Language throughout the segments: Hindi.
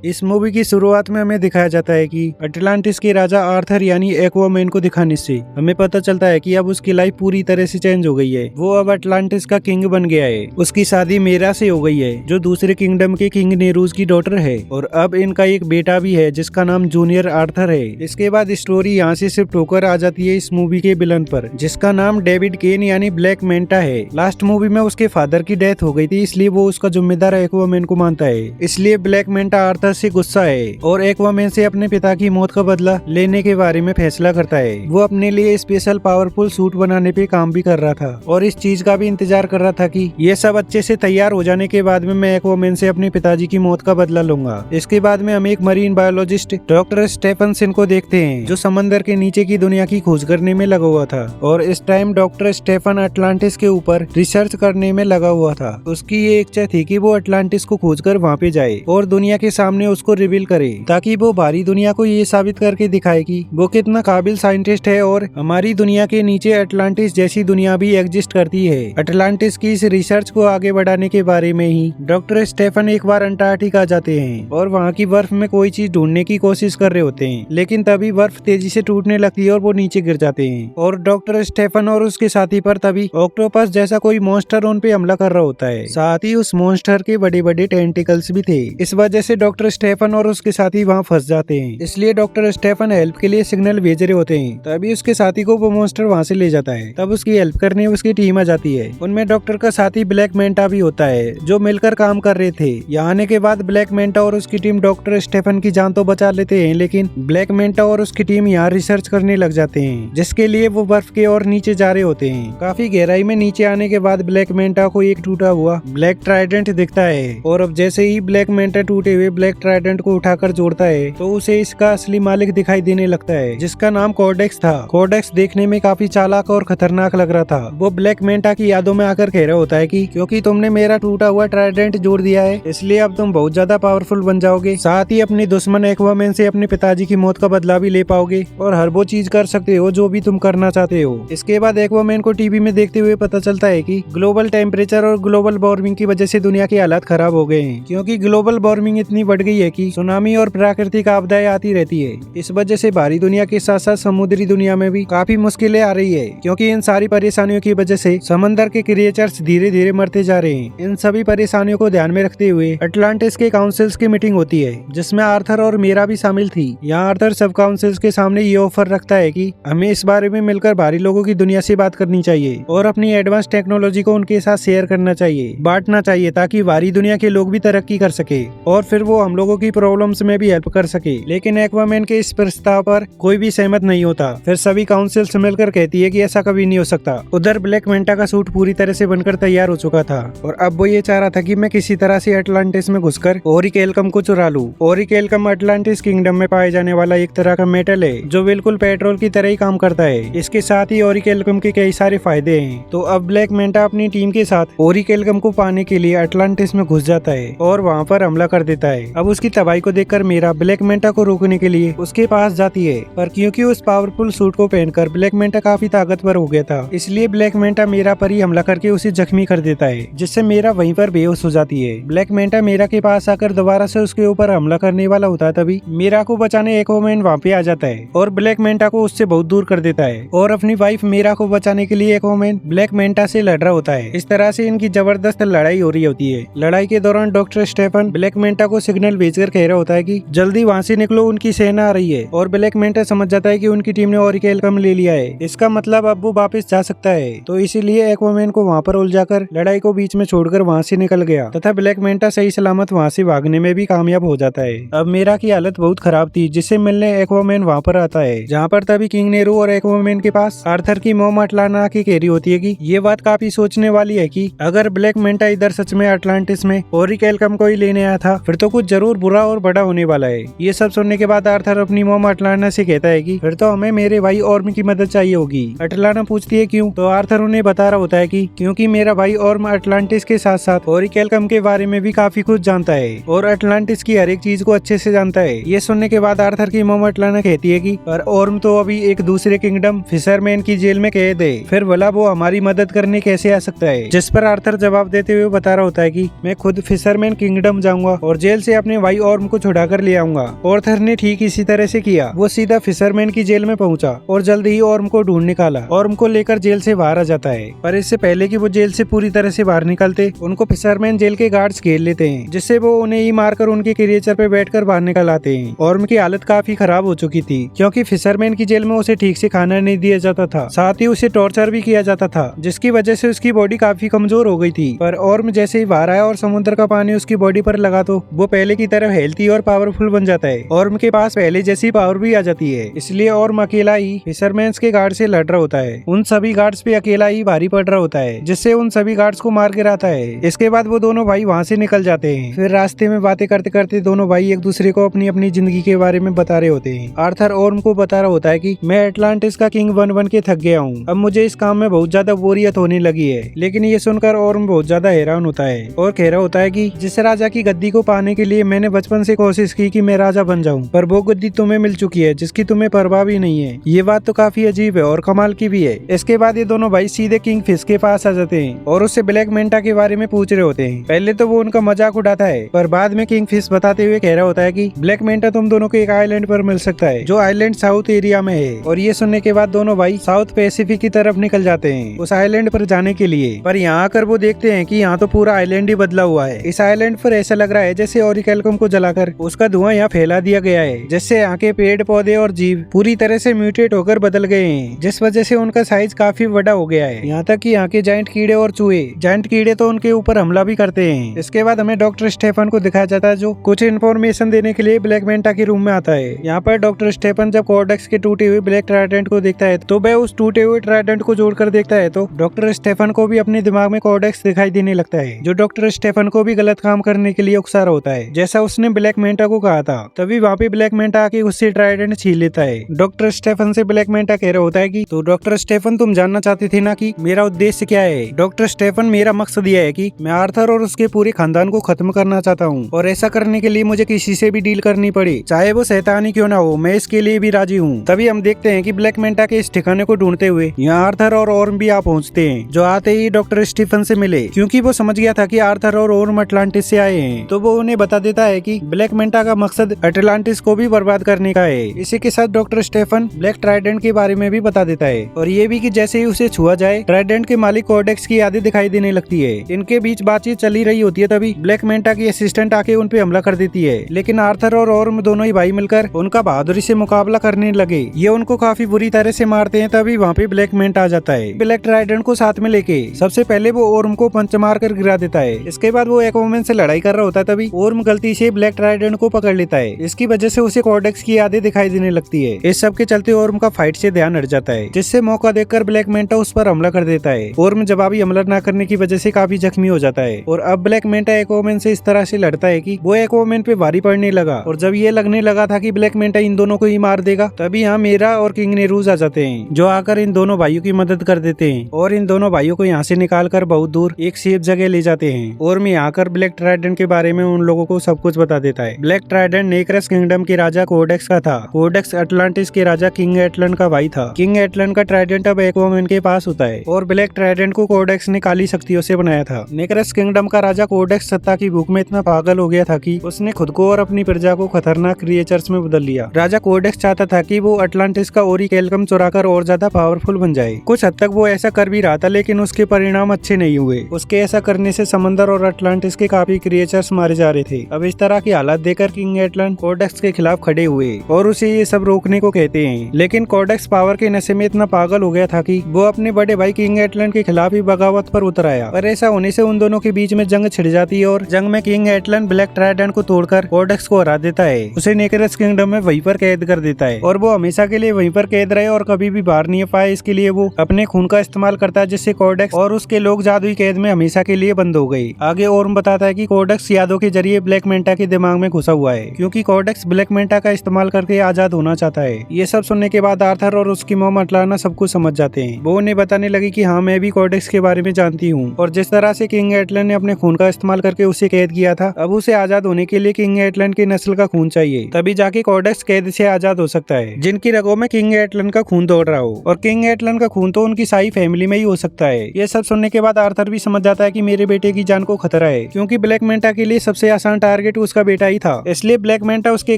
इस मूवी की शुरुआत में हमें दिखाया जाता है कि अटलांटिस के राजा आर्थर यानी एक्वामैन को दिखाने से हमें पता चलता है कि अब उसकी लाइफ पूरी तरह से चेंज हो गई है। वो अब अटलांटिस का किंग बन गया है। उसकी शादी मेरा से हो गई है जो दूसरे किंगडम के किंग नेरूज की डॉटर है, और अब इनका एक बेटा भी है जिसका नाम जूनियर आर्थर है। इसके बाद स्टोरी यहाँ से शिफ्ट होकर आ जाती है इस मूवी के विलन पर, जिसका नाम डेविड केन यानी ब्लैक मेंटा है। लास्ट मूवी में उसके फादर की डेथ हो गई थी, इसलिए वो उसका जिम्मेदार एक्वामैन को मानता है। इसलिए ब्लैक मेंटा आर्थर से गुस्सा है और एक्वामैन से अपने पिता की मौत का बदला लेने के बारे में फैसला करता है। वो अपने लिए स्पेशल पावरफुल सूट बनाने पे काम भी कर रहा था और इस चीज का भी इंतजार कर रहा था कि ये सब अच्छे से तैयार हो जाने के बाद में मैं एक्वामैन से अपने पिताजी की मौत का बदला लूंगा। इसके बाद में हम एक मरीन बायोलॉजिस्ट डॉक्टर स्टेफनसन को देखते हैं जो समंदर के नीचे की दुनिया की खोज करने में लगा हुआ था, और इस टाइम डॉक्टर स्टेफन अटलांटिस के ऊपर रिसर्च करने में लगा हुआ था। उसकी ये इच्छा थी कि वो अटलांटिस को खोजकर वहाँ पे जाए और दुनिया के सामने उसको रिवील करे, ताकि वो बाहरी दुनिया को ये साबित करके दिखाए कि वो कितना काबिल साइंटिस्ट है और हमारी दुनिया के नीचे अटलांटिस जैसी दुनिया भी एग्जिस्ट करती है। अटलांटिस की इस रिसर्च को आगे बढ़ाने के बारे में ही डॉक्टर स्टेफन एक बार अंटार्कटिका जाते हैं और वहाँ की बर्फ में कोई चीज ढूंढने की कोशिश कर रहे होते हैं, लेकिन तभी बर्फ तेजी से टूटने लगती है और वो नीचे गिर जाते हैं, और डॉक्टर स्टेफन और उसके साथी पर तभी ऑक्टोपस जैसा कोई मॉन्स्टर उन पे हमला कर रहा होता है। साथ ही उस मॉन्स्टर के बड़े बड़े टेंटिकल्स भी थे। इस वजह से डॉक्टर स्टेफन और उसके साथी वहाँ फंस जाते हैं। इसलिए डॉक्टर स्टेफन हेल्प के लिए सिग्नल भेज रहे होते हैं, तभी उसके साथी को वो मॉन्स्टर वहाँ से ले जाता है। तब उसकी हेल्प करने उसकी टीम आ जाती है। उनमें डॉक्टर का साथी ब्लैक मेंटा भी होता है जो मिलकर काम कर रहे थे। यहाँ आने के बाद ब्लैक मेंटा और उसकी टीम डॉक्टर स्टेफन की जान तो बचा लेते हैं, लेकिन ब्लैक मेंटा और उसकी टीम यहाँ रिसर्च करने लग जाते हैं, जिसके लिए वो बर्फ के और नीचे जा रहे होते हैं। काफी गहराई में नीचे आने के बाद ब्लैक मेंटा को एक टूटा हुआ ब्लैक ट्राइडेंट दिखता है, और अब जैसे ही ब्लैक मेंटा टूटे हुए ब्लैक ट्राइडेंट को उठाकर जोड़ता है तो उसे इसका असली मालिक दिखाई देने लगता है, जिसका नाम कोडेक्स था। कोडेक्स देखने में काफी चालाक और खतरनाक लग रहा था। वो ब्लैक मेंटा की यादों में आकर कह रहा होता है कि क्योंकि तुमने मेरा टूटा हुआ ट्राइडेंट जोड़ दिया है, इसलिए अब तुम बहुत ज्यादा पावरफुल बन जाओगे। साथ ही अपने दुश्मन एक्वामैन से अपने पिताजी की मौत का बदला भी ले पाओगे और हर वो चीज कर सकते हो जो भी तुम करना चाहते हो। इसके बाद एक्वामैन को टीवी में देखते हुए पता चलता है कि ग्लोबल टेम्परेचर और ग्लोबल वार्मिंग की वजह से दुनिया के हालात खराब हो गए हैं, क्योंकि ग्लोबल वार्मिंग इतनी बढ़ गई है कि सुनामी और प्राकृतिक आपदाएं आती रहती है। इस वजह से बाहरी दुनिया के साथ साथ समुद्री दुनिया में भी काफी मुश्किलें आ रही है, क्योंकि इन सारी परेशानियों की वजह से समंदर के क्रिएचर्स धीरे धीरे मरते जा रहे हैं। इन सभी परेशानियों को ध्यान में रखते हुए अटलांटिस के काउंसिल्स की मीटिंग होती है, जिसमें आर्थर और मीरा भी शामिल थी। यहाँ आर्थर सब काउंसिल्स के सामने ये ऑफर रखता है कि हमें इस बारे में मिलकर बाहरी लोगों की दुनिया से बात करनी चाहिए और अपनी एडवांस टेक्नोलॉजी को उनके साथ शेयर करना चाहिए, बांटना चाहिए, ताकि बाहरी दुनिया के लोग भी तरक्की कर सके और फिर वो हम लोगों की प्रॉब्लम्स में भी हेल्प कर सके। लेकिन एक्वामैन के इस प्रस्ताव पर कोई भी सहमत नहीं होता। फिर सभी काउंसिल्स मिलकर कहती है कि ऐसा कभी नहीं हो सकता। उधर ब्लैक मेंटा का सूट पूरी तरह से बनकर तैयार हो चुका था और अब वो ये चाह रहा था कि मैं किसी तरह से अटलांटिस में घुसकर ओरिकेलकम को चुरा लूं। ओरिकेलकम अटलांटिस किंगडम में पाए जाने वाला एक तरह का मेटल है जो बिल्कुल पेट्रोल की तरह ही काम करता है। इसके साथ ही ओरिकेलकम के कई सारे फायदे हैं। तो अब ब्लैक मेंटा अपनी टीम के साथ ओरिकेलकम को पाने के लिए अटलांटिस में घुस जाता है और वहाँ पर हमला कर देता है। अब उसकी तबाही को देखकर मीरा ब्लैक मेंटा को रोकने के लिए उसके पास जाती है, पर क्योंकि उस पावरफुल सूट को पहनकर ब्लैक मेंटा काफी ताकतवर हो गया था, इसलिए ब्लैक मेंटा मीरा पर ही हमला करके उसे जख्मी कर देता है, जिससे मीरा वहीं पर बेहोश हो जाती है। ब्लैक मेंटा मीरा के पास आकर दोबारा से उसके ऊपर हमला करने वाला होता है, तभी मीरा को बचाने एक्वामैन वहाँ पे आ जाता है और ब्लैक मेंटा को उससे बहुत दूर कर देता है, और अपनी वाइफ मीरा को बचाने के लिए एक्वामैन ब्लैक मेंटा से लड़ रहा होता है। इस तरह से इनकी जबरदस्त लड़ाई हो रही होती है। लड़ाई के दौरान डॉक्टर स्टेफन ब्लैक मेंटा को सिग्नल भेजकर कह रहा होता है कि जल्दी वहाँ से निकलो, उनकी सेना आ रही है, और ब्लैक मेंटा समझ जाता है कि उनकी टीम ने ओरिकेलकम ले लिया है, इसका मतलब अब वो वापस जा सकता है। तो इसीलिए एक्वामैन को वहाँ पर उलझाकर लड़ाई को बीच में छोड़कर वहाँ से निकल गया तथा ब्लैक मेंटा सही सलामत वहाँ से भागने में भी कामयाब हो जाता है। अब मीरा की हालत बहुत खराब थी, जिससे मिलने एक्वामैन वहाँ पर आता है, जहाँ पर तभी किंग नेरू और एक्वामैन के पास आर्थर की मॉम अटलाना की कह रही होती है कि ये बात काफी सोचने वाली है कि अगर ब्लैक मेंटा इधर सच में अटलांटिस में ओरिकेलकम को ही लेने आया था, फिर तो कुछ जरूर बुरा और बड़ा होने वाला है। ये सब सुनने के बाद आर्थर अपनी मॉम अटलाना से कहता है कि फिर तो हमें मेरे भाई ऑर्म की मदद चाहिए होगी। अटलाना पूछती है क्यों, तो आर्थर उन्हें बता रहा होता है कि क्योंकि मेरा भाई ऑर्म अटलांटिस के साथ साथ ओरिकेलकम के बारे में भी काफी कुछ जानता है और अटलांटिस की हर एक चीज को अच्छे से जानता है। ये सुनने के बाद आर्थर की मॉम अटलाना कहती है कि पर ऑर्म तो अभी एक दूसरे किंगडम फिशरमैन की जेल में कैद है, फिर भला वो हमारी मदद करने कैसे आ सकता है। जिस पर आर्थर जवाब देते हुए बता रहा होता है कि मैं खुद फिशरमैन किंगडम जाऊंगा और जेल से अपने अपने भाई ऑर्म को छुड़ा कर ले आऊंगा। आर्थर ने ठीक इसी तरह से किया। वो सीधा फिशरमैन की जेल में पहुंचा और जल्द ही ऑर्म को ढूंढ निकाला। ऑर्म को लेकर जेल से बाहर आ जाता है, पर इससे पहले कि वो जेल से पूरी तरह से बाहर निकलते, उनको फिशरमैन जेल के गार्ड्स घेर लेते हैं, जिससे वो उन्हें ही मारकर उनके क्रिएचर पे बैठकर बाहर निकल आते हैं। ऑर्म की हालत काफी खराब हो चुकी थी, क्योंकि फिशरमैन की जेल में उसे ठीक से खाना नहीं दिया जाता था, साथ ही उसे टॉर्चर भी किया जाता था, जिसकी वजह से उसकी बॉडी काफी कमजोर हो गई थी। पर ऑर्म जैसे ही बाहर आया और समुद्र का पानी उसकी बॉडी पर लगा तो वो पहले की तरह हेल्थी और पावरफुल बन जाता है। ऑर्म के पास पहले जैसी पावर भी आ जाती है, इसलिए ऑर्म अकेला ही फिशरमैन्स के गार्ड से लड़ रहा होता है। उन सभी गार्ड्स पे अकेला ही भारी पड़ रहा होता है, जिससे उन सभी गार्ड्स को मार गिराता है। इसके बाद वो दोनों भाई वहाँ से निकल जाते हैं। फिर रास्ते में बातें करते करते दोनों भाई एक दूसरे को अपनी अपनी जिंदगी के बारे में बता रहे होते हैं। आर्थर ऑर्म को बता रहा होता है कि मैं एटलांटिस का किंग बन के थक गया हूँ, अब मुझे इस काम में बहुत ज्यादा बोरियत होने लगी है। लेकिन ये सुनकर ऑर्म बहुत ज्यादा हैरान होता है और कह रहा होता है कि जिस राजा की गद्दी को पाने के लिए मैंने बचपन से कोशिश की कि मैं राजा बन जाऊं, पर वो गद्दी तुम्हें मिल चुकी है जिसकी तुम्हें परवाह भी नहीं है। ये बात तो काफी अजीब है और कमाल की भी है। इसके बाद ये दोनों भाई सीधे किंग फिश के पास आ जाते हैं और उससे ब्लैक मेंटा के बारे में पूछ रहे होते हैं। पहले तो वो उनका मजाक उड़ाता है, पर बाद में किंग फिश बताते हुए कह रहा होता है कि ब्लैक मेंटा तुम दोनों को एक आइलैंड पर मिल सकता है, जो आइलैंड साउथ एरिया में है। और ये सुनने के बाद दोनों भाई साउथ पैसिफिक की तरफ निकल जाते हैं उस आइलैंड पर जाने के लिए। पर यहाँ आकर वो देखते हैं कि यहाँ तो पूरा आइलैंड ही बदला हुआ है। इस आइलैंड पर ऐसा लग रहा है जैसे ऑरिकैल्कम को जलाकर उसका धुआं यहाँ फैला दिया गया है, जिससे यहाँ के पेड़ पौधे और जीव पूरी तरह से म्यूटेट होकर बदल गए हैं, जिस वजह से उनका साइज काफी बड़ा हो गया है। यहाँ तक कि यहाँ के जाइंट कीड़े और चूहे, जाइंट कीड़े तो उनके ऊपर हमला भी करते हैं। इसके बाद हमें डॉक्टर स्टेफन को दिखाया जाता है, जो कुछ इन्फॉर्मेशन देने के लिए ब्लैक मेंटा के रूम में आता है। यहाँ पर डॉक्टर स्टेफन जब कोडेक्स के टूटे हुए ब्लैक ट्राइडेंट को देखता है तो वह उस टूटे हुए ट्राइडेंट को जोड़कर देखता है, तो डॉक्टर स्टेफन को भी अपने दिमाग में कोडेक्स दिखाई देने लगता है, जो डॉक्टर स्टेफन को भी गलत काम करने के लिए उकसा रहा होता है, जैसा उसने ब्लैक मेंटा को कहा था। तभी वहाँ पे ब्लैक मेंटा आके उससे ट्राइडेंट छीन लेता है। डॉक्टर स्टेफन से ब्लैक मेंटा कह रहा होता है कि तो डॉक्टर स्टेफन तुम जानना चाहते थे ना कि मेरा उद्देश्य क्या है। डॉक्टर स्टेफन मेरा मकसद यह है कि मैं आर्थर और उसके पूरे खानदान को खत्म करना चाहता हूँ, और ऐसा करने के लिए मुझे किसी से भी डील करनी पड़े, चाहे वो शैतानी क्यों ना हो, मैं इसके लिए भी राजी हूँ। तभी हम देखते हैं कि ब्लैक मेंटा के इस ठिकाने को ढूंढते हुए यहाँ आर्थर और ऑर्म भी आ पहुँचते हैं, जो आते ही डॉक्टर स्टीफन से मिले, क्योंकि वो समझ गया था कि आर्थर और ऑर्म अटलांटिस से आए हैं। तो वो उन्हें बता देता है कि ब्लैक मेंटा का मकसद अटलांटिस को भी बर्बाद करने का है। इसी के साथ डॉक्टर स्टेफन ब्लैक ट्राइडेंट के बारे में भी बता देता है, और ये भी कि जैसे ही उसे छुआ जाए ट्राइडेंट के मालिक कोडेक्स की यादें दिखाई देने लगती है। इनके बीच बातचीत चली रही होती है, तभी ब्लैक मेंटा की असिस्टेंट आके उन पे हमला कर देती है, लेकिन आर्थर और ऑर्म दोनों ही भाई मिलकर उनका बहादुरी से मुकाबला करने लगे। ये उनको काफी बुरी तरह से मारते हैं। तभी वहाँ पे ब्लैक मेंटा आ जाता है ब्लैक ट्राइडेंट को साथ में लेके। सबसे पहले वो ऑर्म को पंच मार कर गिरा देता है। इसके बाद वो एक्वामैन से लड़ाई कर रहा होता है, तभी ऑर्म गलती से ब्लैक ट्राइडेंट को पकड़ लेता है। इसकी वजह से उसे कोडेक्स की यादें दिखाई देने लगती है। इस सब के चलते ऑर्म का फाइट से ध्यान हट जाता है, जिससे मौका देखकर ब्लैक मेंटा उस पर हमला कर देता है। ऑर्म जवाबी हमला न करने की वजह से काफी जख्मी हो जाता है, और अब ब्लैक मेंटा एक्वामैन से इस तरह से लड़ता है कि वो एक्वामैन पे भारी पड़ने लगा। और जब ये लगने लगा था कि ब्लैक मेंटा इन दोनों को ही मार देगा, तभी यहाँ मेरा और किंग नेरूज आ जाते हैं, जो आकर इन दोनों भाइयों की मदद कर देते हैं और इन दोनों भाइयों को यहाँ से निकाल कर बहुत दूर एक सेफ जगह ले जाते हैं। और मैं यहाँ कर ब्लैक ट्राइडेंट के बारे में उन लोगों को सब कुछ बता देता है। ब्लैक ट्राइडेंट नेक्रस किंगडम के राजा कोडेक्स का था। कोडेक्स अटलांटिस के राजा किंग एटलन का भाई था। किंग एटलन का ट्राइडेंट अब एक्वामैन के पास होता है, और ब्लैक ट्राइडेंट को कोडेक्स ने काली शक्तियों से बनाया था। नेक्रस किंगडम का राजा कोडेक्स सत्ता की भूख में इतना पागल हो गया था कि उसने खुद को और अपनी प्रजा को खतरनाक क्रिएचर्स में बदल लिया। राजा कोडेक्स चाहता था कि वो अटलांटिस का ओरिकैल्कम चुराकर और ज्यादा पावरफुल बन जाए। कुछ हद तक वो ऐसा कर भी रहा था, लेकिन उसके परिणाम अच्छे नहीं हुए। उसके ऐसा करने से समंदर और अटलांटिस के काफी क्रिएचर्स मारे जा रहे थे। अब इस तरह की हालत देखकर किंग एटलन कोडेक्स के खिलाफ खड़े हुए और उसे ये सब रोकने को कहते हैं। लेकिन कोडेक्स पावर के नशे में इतना पागल हो गया था कि वो अपने बड़े भाई किंग एटलन के खिलाफ ही बगावत पर उतर आया। पर ऐसा होने से उन दोनों के बीच में जंग छिड़ जाती है, और जंग में किंग एटलन ब्लैक ट्राइडेंट को तोड़कर कोडेक्स को हरा देता है। उसे नेक्रस किंगडम में वहीं पर कैद कर देता है, और वो हमेशा के लिए वहीं पर कैद रहे और कभी भी बाहर नहीं पाए। इसके लिए वो अपने खून का इस्तेमाल करता है, जिससे कोडेक्स और उसके लोग जादुई कैद में हमेशा के लिए बंद हो गए। आगे ऑर्म बताता है कि कोडेक्स यादों के जरिए ब्लैक मेंटा के दिमाग में घुसा हुआ है, क्योंकि कोडेक्स ब्लैक मेंटा का इस्तेमाल करके आजाद होना चाहता है। ये सब सुनने के बाद आर्थर और उसकी मॉम अटलाना सब कुछ समझ जाते हैं। वो उन्हें बताने लगी कि हाँ, मैं भी कोडेक्स के बारे में जानती हूँ, और जिस तरह से किंग एटलन ने अपने खून का इस्तेमाल करके उसे कैद किया था, अब उसे आजाद होने के लिए किंग एटलन की नस्ल का खून चाहिए, तभी जाके कोडेक्स कैद से आजाद हो सकता है, जिनकी रगों में किंग एटलन का खून दौड़ रहा हो। और किंग एटलन का खून तो उनकी सारी फैमिली में ही हो सकता है। ये सब सुनने के बाद आर्थर भी समझ जाता है कि मेरे बेटे की जान को खतरा है, क्योंकि ब्लैक मेंटा के लिए सबसे आसान टारगेट टारगेट उसका बेटा ही था। इसलिए ब्लैक मेंटा उसके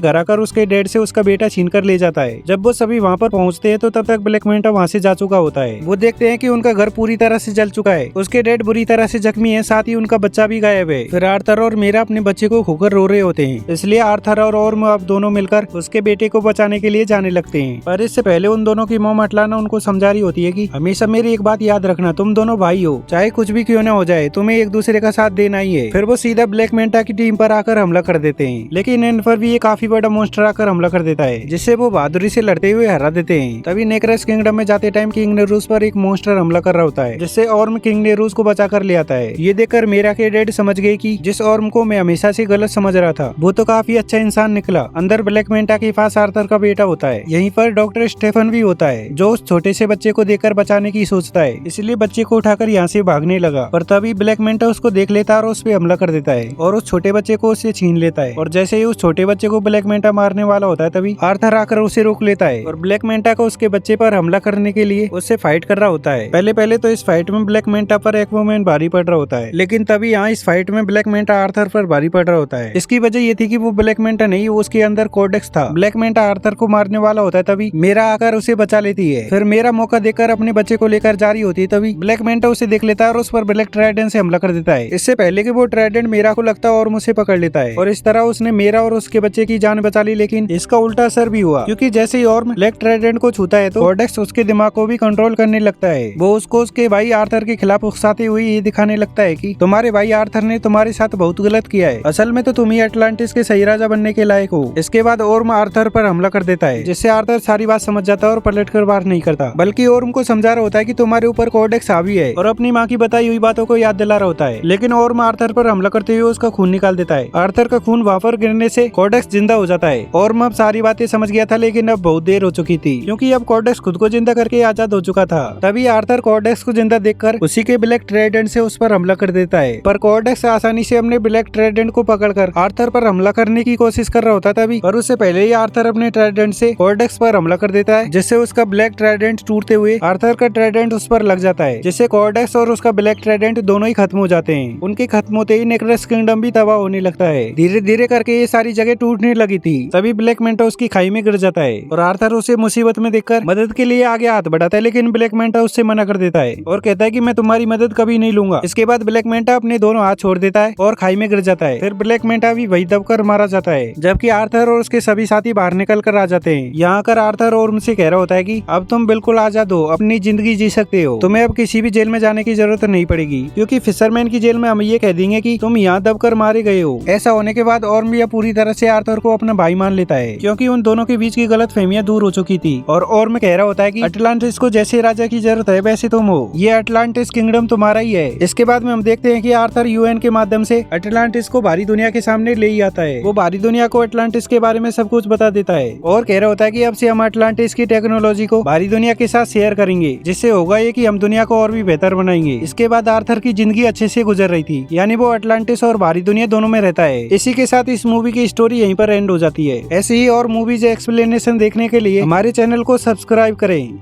घर आकर उसके डैड से उसका बेटा छीन कर ले जाता है। जब वो सभी वहाँ पर पहुँचते हैं तो तब तक ब्लैक मेंटा वहाँ से जा चुका होता है। वो देखते हैं कि उनका घर पूरी तरह से जल चुका है, उसके डैड बुरी तरह से जख्मी है, साथ ही उनका बच्चा भी गायब है। फिर आर्थर और मीरा अपने बच्चे को खोकर रो रहे होते हैं। इसलिए आर्थर और ओर्म अब दोनों मिलकर उसके बेटे को बचाने के लिए जाने लगते हैं। पर इससे पहले उन दोनों की मॉम अटलाना उनको समझा रही होती है कि हमेशा मेरी एक बात याद रखना, तुम दोनों भाई हो, चाहे कुछ भी क्यों न हो जाए, तुम्हें एक दूसरे का साथ देना ही है। फिर वो सीधा ब्लैक मेंटा की टीम पर आकर हमला कर देते हैं, लेकिन इन पर भी ये काफी बड़ा मॉन्स्टर आकर हमला कर देता है, जिससे वो बहादुरी से लड़ते हुए हरा देते हैं। तभी नेक्रेस किंगडम में जाते टाइम किंग नेरूस पर एक मॉन्स्टर हमला कर रहा होता है, जिससे ओर्म किंग नेरूस को बचा कर ले आता है। ये देखकर मीरा के डैड समझ गए कि जिस ओर्म को मैं हमेशा से गलत समझ रहा था वो तो काफी अच्छा इंसान निकला। अंदर ब्लैक मेंटा के पास आर्थर का बेटा होता है। यहीं पर डॉक्टर स्टेफन भी होता है, जो उस छोटे से बच्चे को देखकर बचाने की सोचता है, इसलिए बच्चे को उठाकर यहाँ से भागने लगा। पर तभी ब्लैक मेंटा उसको देख लेता है और उस पे हमला कर देता है और उस छोटे बच्चे को उससे छीन लेता है। और जैसे ही उस छोटे बच्चे को ब्लैक मेंटा मारने वाला होता है तभी आर्थर आकर उसे रोक लेता है और ब्लैक मेंटा को उसके बच्चे पर हमला करने के लिए उससे फाइट कर रहा होता है। पहले तो इस फाइट में ब्लैक मेंटा पर एक्वामैन भारी पड़ रहा होता है, लेकिन तभी यहाँ इस फाइट में ब्लैक मेंटा आर्थर पर भारी पड़ रहा होता है। इसकी वजह ये थी कि वो ब्लैक मेंटा नहीं, उसके अंदर कोडेक्स था। ब्लैक मेंटा आर्थर को मारने वाला होता है, तभी मेरा आकर उसे बचा लेती है। फिर मेरा मौका देखकर अपने बच्चे को लेकर जा रही होती है, तभी ब्लैक मेंटा उसे देख लेता है और उस पर ब्लैक ट्राइडेंट से हमला कर देता है। इससे पहले कि वो ट्राइडेंट मेरा को लगता है और मुझे पकड़ लेता है, और इस तरह उसने मेरा और उसके बच्चे की जान बचा ली। लेकिन इसका उल्टा असर भी हुआ, क्योंकि जैसे ही ओर्म ब्लैक ट्राइडेंट को छूता है तो कोडेक्स उसके दिमाग को भी कंट्रोल करने लगता है। वो उसको उसके भाई आर्थर के खिलाफ उकसाते हुए ये दिखाने लगता है कि तुम्हारे भाई आर्थर ने तुम्हारे साथ बहुत गलत किया है, असल में तो तुम ही अटलांटिस के सही राजा बनने के लायक हो। इसके बाद ओर्म आर्थर पर हमला कर देता है, जिससे आर्थर सारी बात समझ जाता है और पलट कर वार नहीं करता, बल्कि ओर्म को समझा रहा होता है कि तुम्हारे ऊपर कोडेक्स हावी है, और अपनी माँ की बताई हुई बातों को याद दिला रहा होता है। लेकिन ओर्म आर्थर पर हमला करते हुए उसका खून निकाल देता है। आर्थर का खून वहाँ पर गिरने से कोडेक्स जिंदा हो जाता है। ओर्म अब सारी बातें समझ गया था, लेकिन अब बहुत देर हो चुकी थी, क्योंकि अब कोडेक्स खुद को जिंदा करके आजाद हो चुका था। तभी आर्थर कोडेक्स को जिंदा देखकर उसी के ब्लैक ट्राइडेंट से उस पर हमला कर देता है, पर कोडेक्स आसानी से अपने ब्लैक ट्राइडेंट को पकड़कर आर्थर पर हमला करने की कोशिश कर रहा होता तभी, पर उससे पहले ही आर्थर अपने ट्राइडेंट से कोडेक्स पर हमला कर देता है, जिससे उसका ब्लैक ट्राइडेंट टूटते हुए आर्थर का ट्राइडेंट उस पर लग जाता है, जिससे कोडेक्स और उसका ब्लैक ट्राइडेंट दोनों ही खत्म हो जाते हैं। उनके खत्म होते ही नेक्रेस किंगडम भी तबाह होने लगता है। धीरे धीरे करके ये सारी जगह टूटने लगी थी। तभी ब्लैक मेंटा उसकी खाई में गिर जाता है और आर्थर उसे मुसीबत में देखकर मदद के लिए आगे हाथ बढ़ाता है, लेकिन ब्लैक मेंटा उससे मना कर देता है और कहता है कि मैं तुम्हारी मदद कभी नहीं लूंगा। इसके बाद ब्लैक मेंटा अपने दोनों हाथ छोड़ देता है और खाई में गिर जाता है। फिर ब्लैक मेंटा भी वही दबकर मारा जाता है, जबकि आर्थर और उसके सभी साथी बाहर निकल कर आ जाते हैं। यहाँ कर आर्थर और उनसे कह रहा होता है कि अब तुम बिल्कुल आजाद हो, अपनी जिंदगी जी सकते हो, तुम्हें अब किसी भी जेल में जाने की जरूरत नहीं पड़ेगी, क्योंकि फिशरमैन की जेल में हम ये कह देंगे कि तुम यहाँ दबकर मारे गए हो। ऐसा होने के बाद ओर्म भी पूरी तरह से आर्थर को अपना भाई मान लेता है, क्योंकि उन दोनों के बीच की गलतफहमियां दूर हो चुकी थी। और ओर्म कह रहा होता है कि अटलांटिस को जैसे राजा की जरूरत है वैसे तुम हो, ये अटलांटिस किंगडम तुम्हारा ही है। इसके बाद में हम देखते हैं कि आर्थर यूएन के माध्यम से अटलांटिस को बाहरी दुनिया के सामने ले ही आता है। वो बाहरी दुनिया को अटलांटिस के बारे में सब कुछ बता देता है और कह रहा होता है कि अब से हम अटलांटिस की टेक्नोलॉजी को बाहरी दुनिया के साथ शेयर करेंगे, जिससे होगा ये कि हम दुनिया को और भी बेहतर बनाएंगे। इसके बाद आर्थर की जिंदगी अच्छे से गुजर रही थी, यानी वो अटलांटिस और बाहरी दुनिया दोनों में रहता है। इसी के साथ इस मूवी की स्टोरी यहीं पर एंड हो जाती है। ऐसे ही और मूवीज एक्सप्लेनेशन देखने के लिए हमारे चैनल को सब्सक्राइब करें।